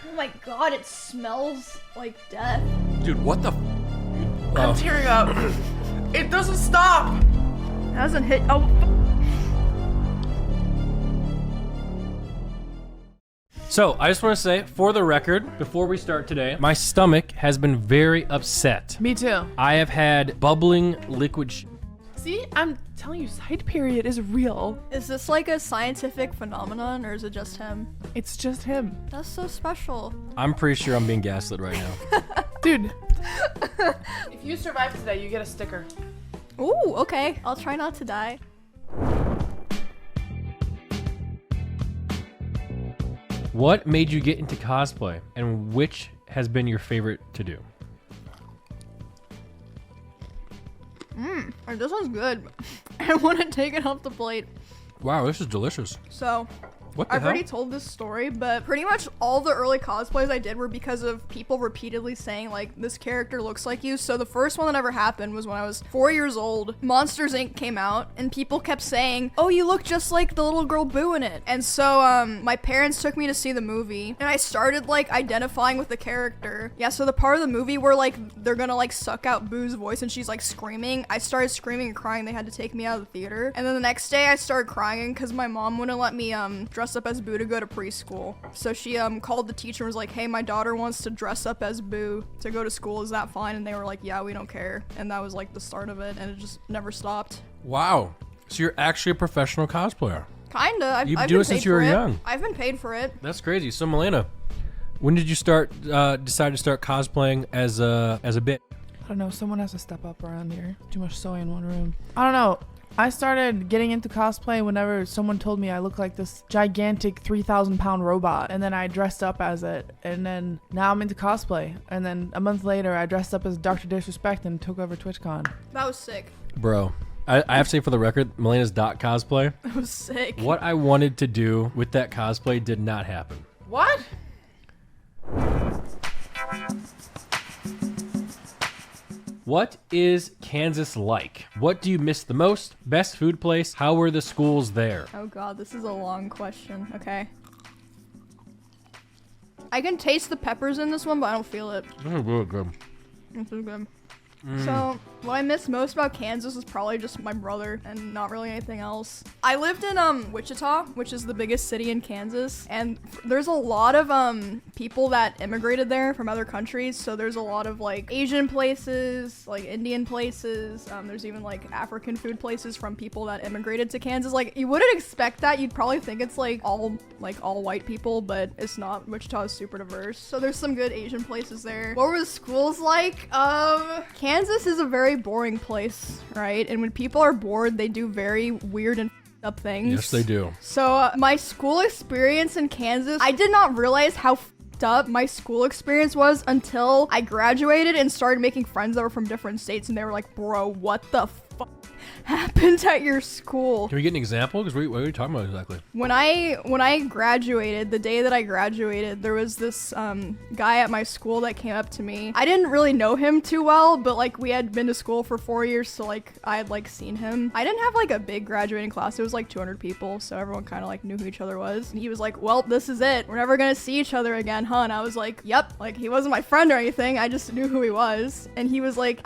Oh my god, it smells like death. Dude, what the? I'm tearing up. It doesn't stop. It hasn't hit. Oh. So, I just want to say, for the record, before we start today, my stomach has been very upset. Me too. I have had bubbling liquid See, I'm telling you, side period is real. Is this like a scientific phenomenon or is it just him? It's just him. That's so special. I'm pretty sure I'm being gaslit right now. Dude. If you survive today, you get a sticker. Ooh, okay. I'll try not to die. What made you get into cosplay, and which has been your favorite to do? This one's good. I want to take it off the plate. Wow, this is delicious. So, What the I've hell? already told this story, but pretty much all the early cosplays I did were because of people repeatedly saying, like, this character looks like you. So the first one that ever happened was when I was 4 years old. Monsters, Inc. came out, and people kept saying, oh, you look just like the little girl Boo in it. And so, my parents took me to see the movie, and I started, like, identifying with the character. Yeah, so the part of the movie where, like, they're gonna, like, suck out Boo's voice and she's, like, screaming, I started screaming and crying. They had to take me out of the theater. And then the next day, I started crying because my mom wouldn't let me, dress up as Boo to go to preschool. So she called the teacher and was like, hey, my daughter wants to dress up as Boo to go to school. Is that fine? And they were like, yeah, we don't care. And that was like the start of it, and it just never stopped. Wow. So you're actually a professional cosplayer. Kinda. I've You've been been doing it paid since you for were it. young. I've been paid for it. That's crazy. So Malena, when did you decide to start cosplaying as a bit? I don't know, someone has to step up around here. Too much soy in one room. I don't know. I started getting into cosplay whenever someone told me I looked like this gigantic 3,000-pound robot, and then I dressed up as it, and then now I'm into cosplay. And then a month later, I dressed up as Dr. Disrespect and took over TwitchCon. That was sick. Bro, I have to say for the record, Malena's dot cosplay. That was sick. What I wanted to do with that cosplay did not happen. What? What is Kansas like? What do you miss the most? Best food place? How were the schools there? Oh god, this is a long question. Okay. I can taste the peppers in this one, but I don't feel it. This is really good. This is good. So, what I miss most about Kansas is probably just my brother and not really anything else. I lived in Wichita, which is the biggest city in Kansas, and there's a lot of people that immigrated there from other countries. So there's a lot of like Asian places, like Indian places. There's even like African food places from people that immigrated to Kansas. Like you wouldn't expect that. You'd probably think it's like all white people, but it's not. Wichita is super diverse. So there's some good Asian places there. What were the schools like? Kansas is a very boring place, right? And when people are bored, they do very weird and up things. Yes, they do. So my school experience in Kansas, I did not realize how up my school experience was until I graduated and started making friends that were from different states, and they were like, bro, what the fuck happened at your school? Can we get an example? Because what are you talking about exactly? When I graduated, the day that I graduated, there was this guy at my school that came up to me. I didn't really know him too well, but like we had been to school for 4 years, so like I had like seen him. I didn't have like a big graduating class. It was like 200 people, so everyone kind of like knew who each other was. And he was like, well, this is it. We're never gonna see each other again, huh? And I was like, yep. Like he wasn't my friend or anything. I just knew who he was. And he was like,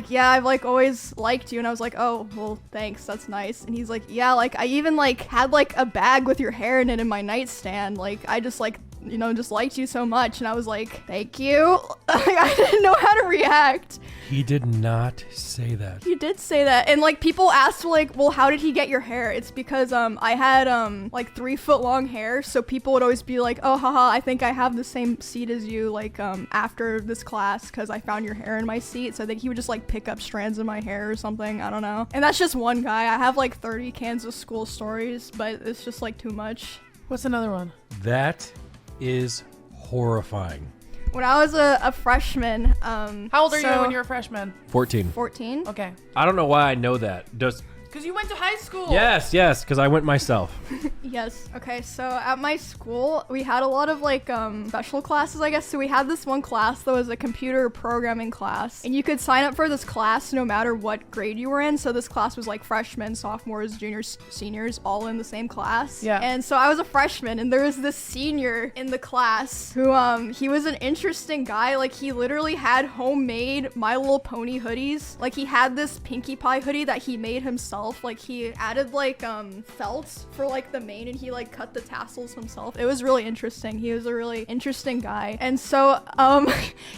yeah, I've like always liked you. And I was like, oh, well, thanks, that's nice. And he's like, yeah, like I even like had like a bag with your hair in it in my nightstand. Like I just like, you know, just liked you so much. And I was like, thank you. I didn't know how to react. He did not say that. He did say that. And like people asked like, well, how did he get your hair? It's because I had like 3 foot long hair, so people would always be like, oh haha, I think I have the same seat as you, like after this class, because I found your hair in my seat. So I think he would just like pick up strands of my hair or something. I don't know. And that's just one guy. I have like 30 Kansas school stories, but it's just like too much. What's another one? That is horrifying. When I was a freshman, How old are you when you're a freshman? 14. 14. Okay. I don't know why I know that. Because Because you went to high school. Yes, because I went myself. Yes. Okay, so at my school, we had a lot of like special classes, I guess. So we had this one class that was a computer programming class. And you could sign up for this class no matter what grade you were in. So this class was like freshmen, sophomores, juniors, seniors, all in the same class. Yeah. And so I was a freshman, and there was this senior in the class who he was an interesting guy. Like, he literally had homemade My Little Pony hoodies. Like, he had this Pinkie Pie hoodie that he made himself. Like, he added like felt for like the mane, and he like cut the tassels himself. It was really interesting. He was a really interesting guy. And so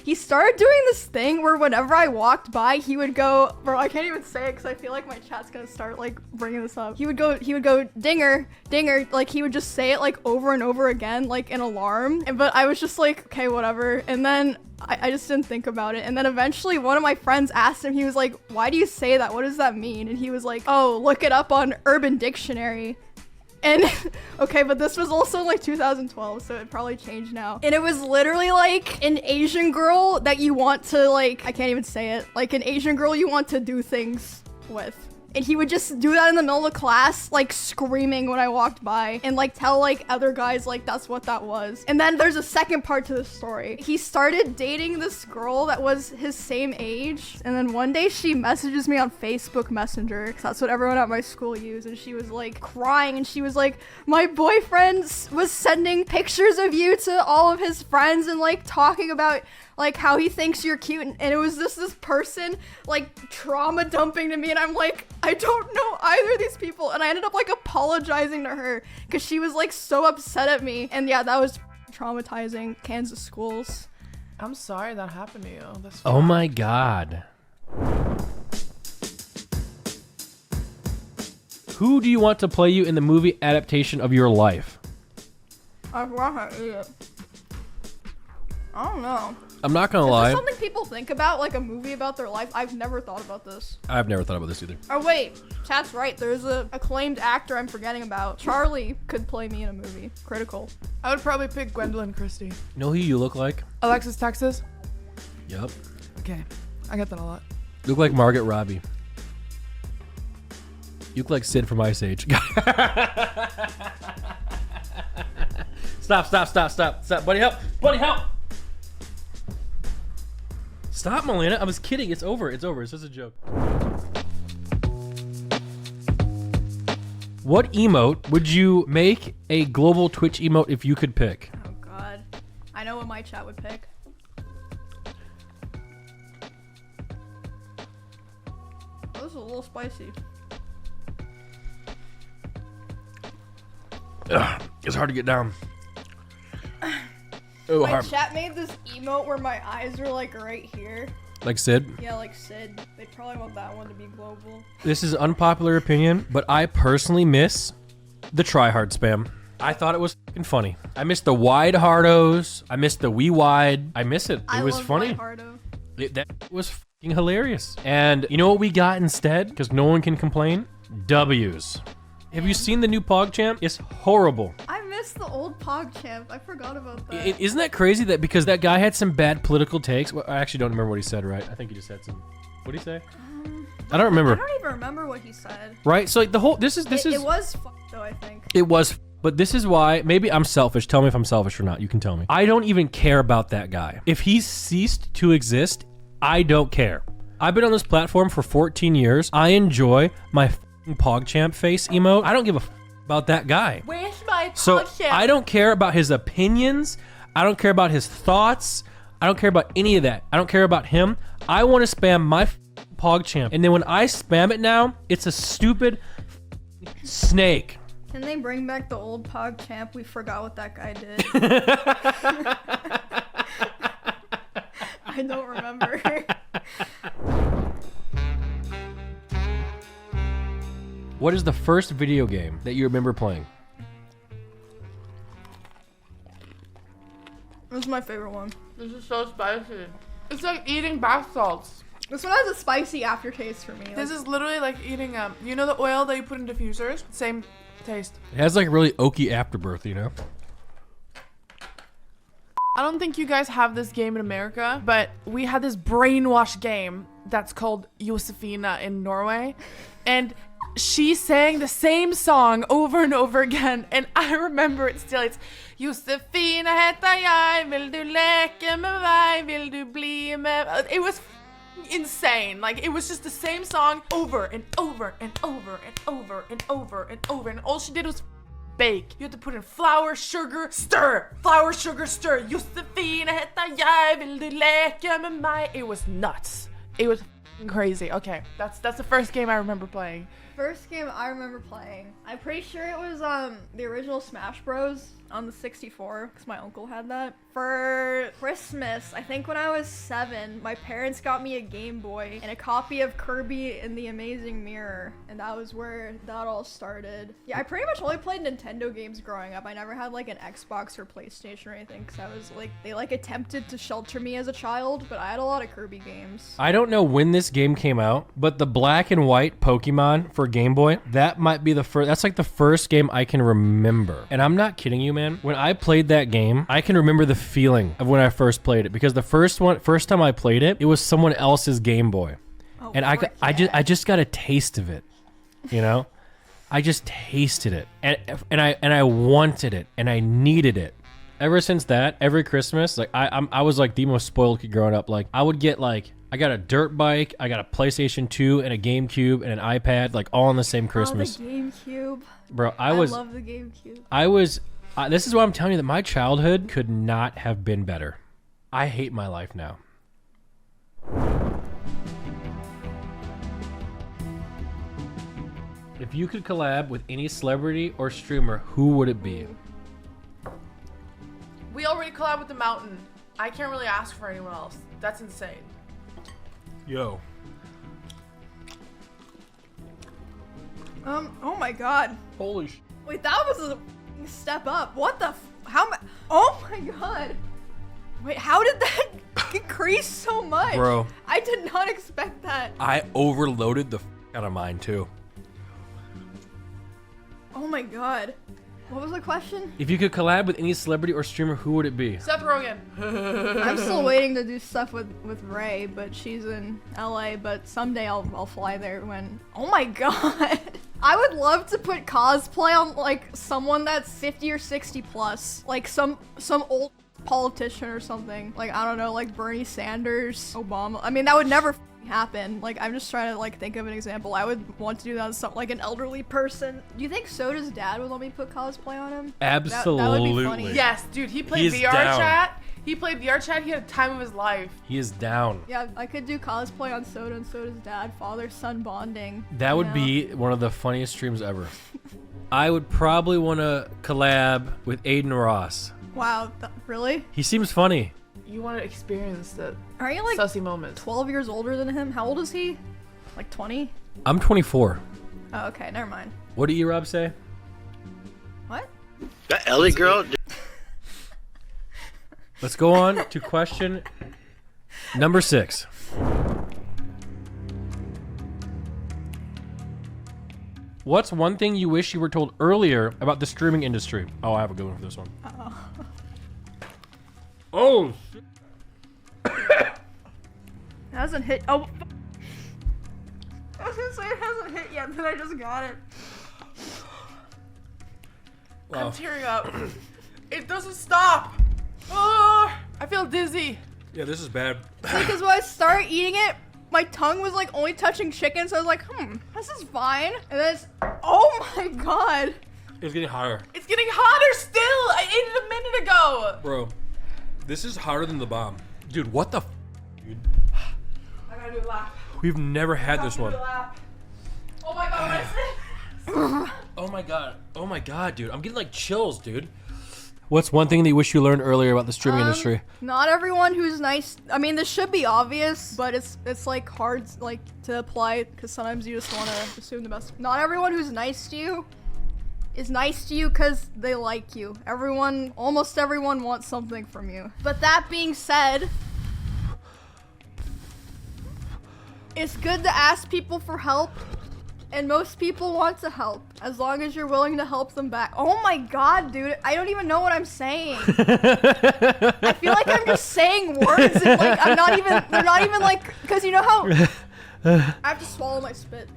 he started doing this thing where whenever I walked by, he would go, bro, I can't even say it because I feel like my chat's gonna start like bringing this up. He would go dinger, dinger. Like, he would just say it like over and over again, like an alarm. But I was just like, okay, whatever. And then I just didn't think about it. And then eventually one of my friends asked him, he was like, why do you say that? What does that mean? And he was like, oh, look it up on Urban Dictionary. And okay, but this was also like 2012, so it probably changed now. And it was literally like an Asian girl that you want to like, I can't even say it, like an Asian girl you want to do things with. And he would just do that in the middle of class, like screaming when I walked by, and like tell like other guys like that's what that was. And then there's a second part to the story. He started dating this girl that was his same age, and then one day she messages me on Facebook Messenger, 'cause that's what everyone at my school used, and she was like crying, and she was like, my boyfriend was sending pictures of you to all of his friends and like talking about like how he thinks you're cute, and it was this person like trauma dumping to me, and I'm like, I don't know either of these people. And I ended up like apologizing to her because she was like so upset at me. And yeah, that was traumatizing. Kansas schools. I'm sorry that happened to you. That's Oh my god. Who do you want to play you in the movie adaptation of your life? I forgot how to eat it. I don't know. I'm not gonna Is lie. this something people think about, like a movie about their life? I've never thought about this. I've never thought about this either. Oh wait, chat's right. There's a acclaimed actor I'm forgetting about. Charlie could play me in a movie. Critical. I would probably pick Gwendolyn Christie. Know who you look like? Alexis Texas. Yep. Okay, I get that a lot. You look like Margaret Robbie. You look like Sid from Ice Age. Stop. Buddy, help. Buddy, help. Stop, Malena. I was kidding. It's over. It's just a joke. What emote would you make a global Twitch emote if you could pick? Oh god. I know what my chat would pick. Oh, this is a little spicy. Ugh, it's hard to get down. Oh, My hard. chat made this emote where my eyes are like right here. Like Sid? Yeah, like Sid. They probably want that one to be global. This is unpopular opinion, but I personally miss the tryhard spam. I thought it was fucking funny. I miss the wide hardos. I miss the wee wide. I miss it. It was love funny. Hardo. That was fucking hilarious. And you know what we got instead? Because no one can complain? W's. Have you seen the new PogChamp? It's horrible. I miss the old PogChamp. I forgot about that. Isn't that crazy that because that guy had some bad political takes? Well, I actually don't remember what he said, right? I think he just had some. What did he say? I don't remember. I don't even remember what he said. Right? So like the whole this is It was though, I think. It was, but this is why, maybe I'm selfish. Tell me if I'm selfish or not. You can tell me. I don't even care about that guy. If he's ceased to exist, I don't care. I've been on this platform for 14 years. I enjoy my PogChamp face emote. I don't give a about that guy. Where's my So PogChamp? I don't care about his opinions. I don't care about his thoughts. I don't care about any of that. I don't care about him. I want to spam my PogChamp. And then when I spam it now, it's a stupid snake. Can they bring back the old PogChamp? We forgot what that guy did. I don't remember. What is the first video game that you remember playing? This is my favorite one. This is so spicy. It's like eating bath salts. This one has a spicy aftertaste for me. This is literally like eating you know the oil that you put in diffusers? Same taste. It has like really oaky afterbirth, you know? I don't think you guys have this game in America, but we had this brainwash game that's called Josefina in Norway. And she sang the same song over and over again, and I remember it still. It's Josefina heter jag, vill du leka med mig, vill du bli med... It was insane. Like, it was just the same song over and over and over and over and over and over, and all she did was bake. You had to put in flour, sugar, stir. Flour, sugar, stir. Josefina heter jag, vill du leka med mig. It was nuts. It was crazy. Okay, that's the first game I remember playing. First game I remember playing. I'm pretty sure it was the original Smash Bros. On the 64, because my uncle had that. For Christmas, I think when I was 7, my parents got me a Game Boy and a copy of Kirby and the Amazing Mirror, and that was where that all started. Yeah, I pretty much only played Nintendo games growing up. I never had like an Xbox or PlayStation or anything, because I was like, they like attempted to shelter me as a child, but I had a lot of Kirby games. I don't know when this game came out, but the black and white Pokemon for Game Boy, that might be the first, that's like the first game I can remember. And I'm not kidding you, man. When I played that game, I can remember the feeling of when I first played it, because the first time I played it, it was someone else's Game Boy. Oh, and I just got a taste of it, you know? I just tasted it, and I wanted it, and I needed it. Ever since that, every Christmas, like I was like the most spoiled kid growing up. Like I would get like, I got a dirt bike, I got a PlayStation 2 and a GameCube and an iPad, like all on the same Christmas. Oh, the GameCube. Bro, I love the GameCube. This is why I'm telling you that my childhood could not have been better. I hate my life now. If you could collab with any celebrity or streamer, who would it be? We already collabed with the Mountain. I can't really ask for anyone else. That's insane. Yo. Oh my god. Holy sh... Wait, that was a step up. What the oh my god. Wait, how did that increase so much? Bro. I did not expect that. I overloaded the out of mine too. Oh my god. What was the question? If you could collab with any celebrity or streamer, who would it be? Seth Rogen. I'm still waiting to do stuff with Ray, but she's in LA, but someday I'll fly there when... Oh my god. I would love to put cosplay on like someone that's 50 or 60 plus. Like some old politician or something. Like, I don't know, like Bernie Sanders, Obama. I mean, that would never happen. Like, I'm just trying to like think of an example. I would want to do that on something like an elderly person. Do you think Soda's dad would let me put cosplay on him? Absolutely. That would be funny. Yes, dude, he played He's VR down. chat. He played VR chat. He had a time of his life. He is down. Yeah, I could do cosplay on Soda and Soda's dad, father-son bonding. That would be one of the funniest streams ever. I would probably want to collab with Aiden Ross. Wow, really? He seems funny. You want to experience the Are you like sussy moments. 12 years older than him? How old is he? Like 20? I'm 24. Oh, okay, never mind. What did you, Rob, say? What? That Ellie girl. Let's go on to question number 6. What's one thing you wish you were told earlier about the streaming industry? Oh, I have a good one for this one. Oh, shit. It hasn't hit. Oh. I was gonna say it hasn't hit yet, but I just got it. Wow. I'm tearing up. It doesn't stop. Oh, I feel dizzy. Yeah, this is bad. Because when I started eating it, my tongue was like only touching chicken, so I was like, this is fine. And then oh my god. It's getting hotter. It's getting hotter still. I ate it a minute ago. Bro, this is hotter than the bomb. Dude, what the dude? I gotta do a lap. We've never had this one. Oh my god, what is this? Oh my god. Oh my god, dude. I'm getting like chills, dude. What's one thing that you wish you learned earlier about the streaming industry? Not everyone who's nice. I mean, this should be obvious, but it's like hard like to apply because sometimes you just want to assume the best. Not everyone who's nice to you is nice to you because they like you. Almost everyone wants something from you. But that being said, it's good to ask people for help. And most people want to help, as long as you're willing to help them back. Oh my god, dude. I don't even know what I'm saying. I feel like I'm just saying words and like, they're not even like, because you know how, I have to swallow my spit.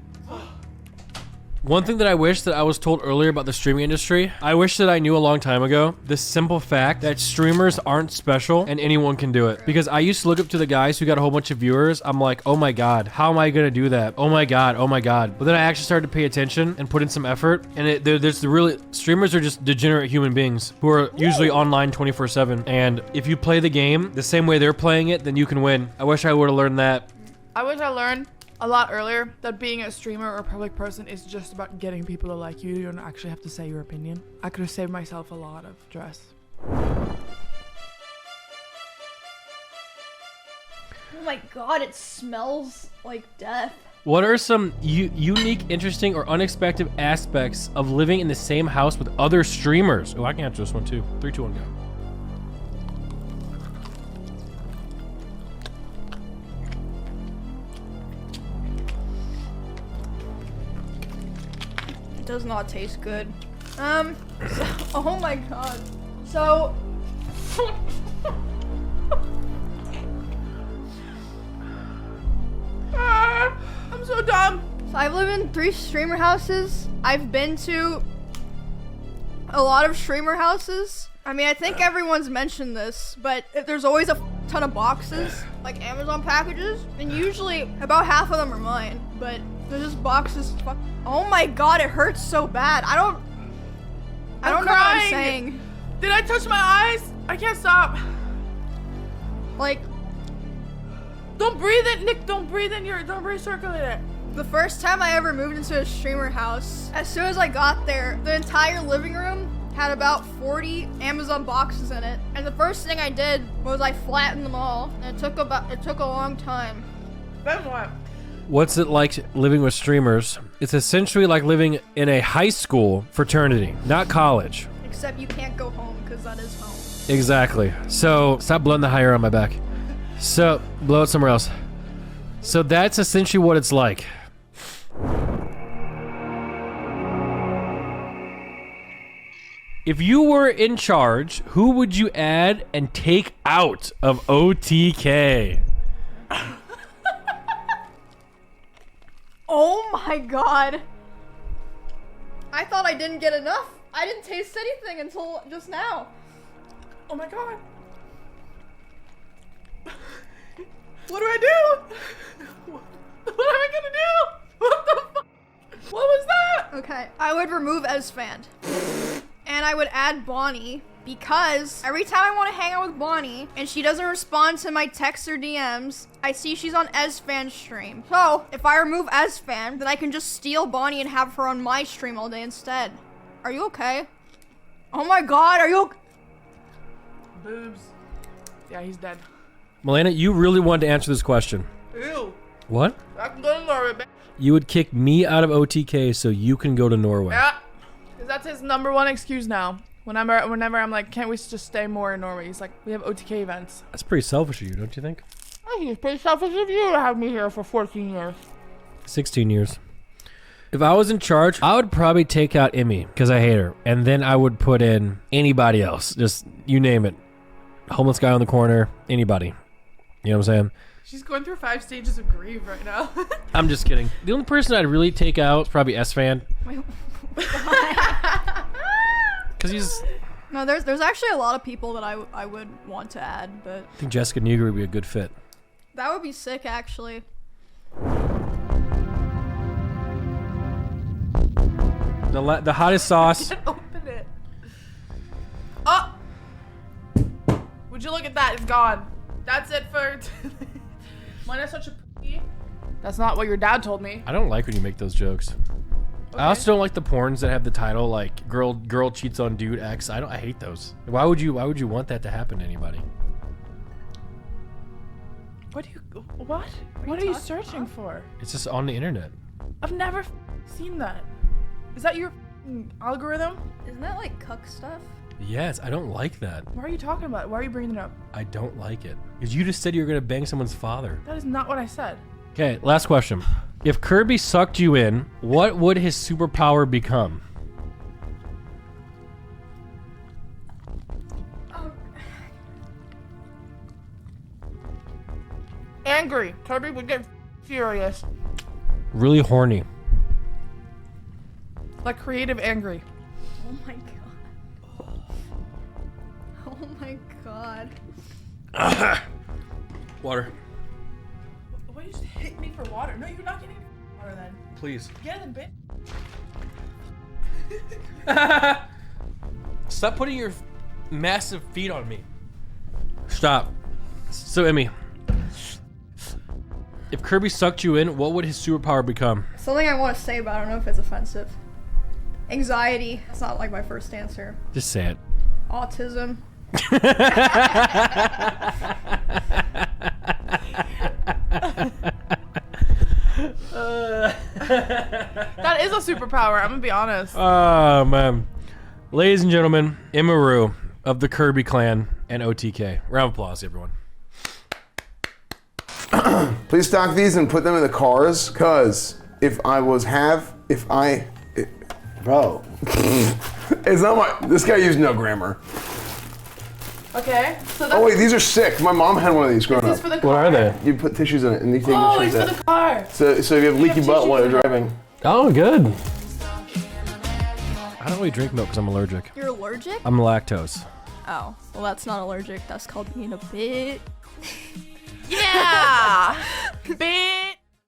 One thing that I wish that I was told earlier about the streaming industry, I wish that I knew a long time ago, the simple fact that streamers aren't special and anyone can do it. Because I used to look up to the guys who got a whole bunch of viewers. I'm like, oh my God, how am I gonna do that? Oh my God, oh my God. But then I actually started to pay attention and put in some effort. And there's the really, streamers are just degenerate human beings who are usually online 24/7. And if you play the game the same way they're playing it, then you can win. I wish I would have learned that. I wish I learned a lot earlier that being a streamer or a public person is just about getting people to like you. You don't actually have to say your opinion. I could have saved myself a lot of stress. Oh my God, it smells like death. What are some unique, interesting, or unexpected aspects of living in the same house with other streamers? Oh, I can answer this one too. 3, 2, 1, go. It does not taste good. Oh my God. So, I'm so dumb. So I've lived in 3 streamer houses. I've been to a lot of streamer houses. I mean, I think everyone's mentioned this, but there's always a ton of boxes, like Amazon packages, and usually about half of them are mine, but they're just boxes. Oh my God, it hurts so bad. I don't know what I'm saying. Did I touch my eyes? I can't stop. Like, Don't breathe it, Nick. Don't breathe in your. Don't recirculate it. the first time I ever moved into a streamer house, as soon as I got there, the entire living room had about 40 Amazon boxes in it. And the first thing I did was I flattened them all. And it took a long time. Then what? What's it like living with streamers? It's essentially like living in a high school fraternity, not college. Except you can't go home because that is home. Exactly. So stop blowing the high air on my back. So blow it somewhere else. So that's essentially what it's like. If you were in charge, who would you add and take out of OTK? Oh my God. I thought I didn't get enough. I didn't taste anything until just now. Oh my God. What do I do? What am I gonna do? What the fuck? What was that? Okay, I would remove Esfand. And I would add Bonnie, because every time I want to hang out with Bonnie and she doesn't respond to my texts or DMs, I see she's on Esfand's stream. So, if I remove Esfand, then I can just steal Bonnie and have her on my stream all day instead. Are you okay? Oh my God, are you okay? Boobs. Yeah, he's dead. Malena, you really wanted to answer this question. Ew. What? I can go to Norway, bitch. You would kick me out of OTK so you can go to Norway. Yeah. Because that's his number one excuse now. Whenever I'm like, can't we just stay more in Norway? He's like, we have OTK events. That's pretty selfish of you, don't you think? I think it's pretty selfish of you to have me here for 14 years. 16 years. If I was in charge, I would probably take out Emmy because I hate her. And then I would put in anybody else. Just, you name it. Homeless guy on the corner. Anybody. You know what I'm saying? She's going through 5 stages of grief right now. I'm just kidding. The only person I'd really take out is probably S-Fan. Because he's... No, there's actually a lot of people that I would want to add, but... I think Jessica Neuger would be a good fit. That would be sick, actually. The hottest sauce. Open it. Oh! Would you look at that? It's gone. That's it for... Mine is such a p***. That's not what your dad told me. I don't like when you make those jokes. Okay. I also don't like the porns that have the title like girl cheats on dude X. I hate those. Why would you want that to happen to anybody? What are you searching for? It's just on the internet. I've never seen that. Is that your algorithm? Isn't that like cuck stuff? Yes, I don't like that. Why are you talking about it? Why are you bringing it up? I don't like it. Because you just said you were going to bang someone's father. That is not what I said. Okay, last question. If Kirby sucked you in, what would his superpower become? Angry. Kirby would get furious. Really horny. Like creative angry. Oh my god. Oh my god. Water. Why you just hit me for water? No, you're not getting water then. Please. Get in the bin. Stop putting your massive feet on me. Stop. So, Emmy, if Kirby sucked you in, what would his superpower become? Something I want to say, but I don't know if it's offensive. Anxiety. That's not like my first answer. Just say it. Autism. That is a superpower, I'm gonna be honest. Oh, man. Ladies and gentlemen, Emiru of the Kirby clan and OTK. Round of applause, everyone. Please stock these and put them in the cars, cause bro, it's not my. This guy used no grammar. Okay, so that's Oh wait, these are sick. My mom had one of these growing this up. for the car. What are they? You put tissues in it, and you take Oh, the it's tissues for out. the car. So if you have leaky have butt while tissues you're in it. driving. Oh, good. I don't really drink milk because I'm allergic. You're allergic? I'm lactose. Oh, well that's not allergic. That's called being a bit. Yeah!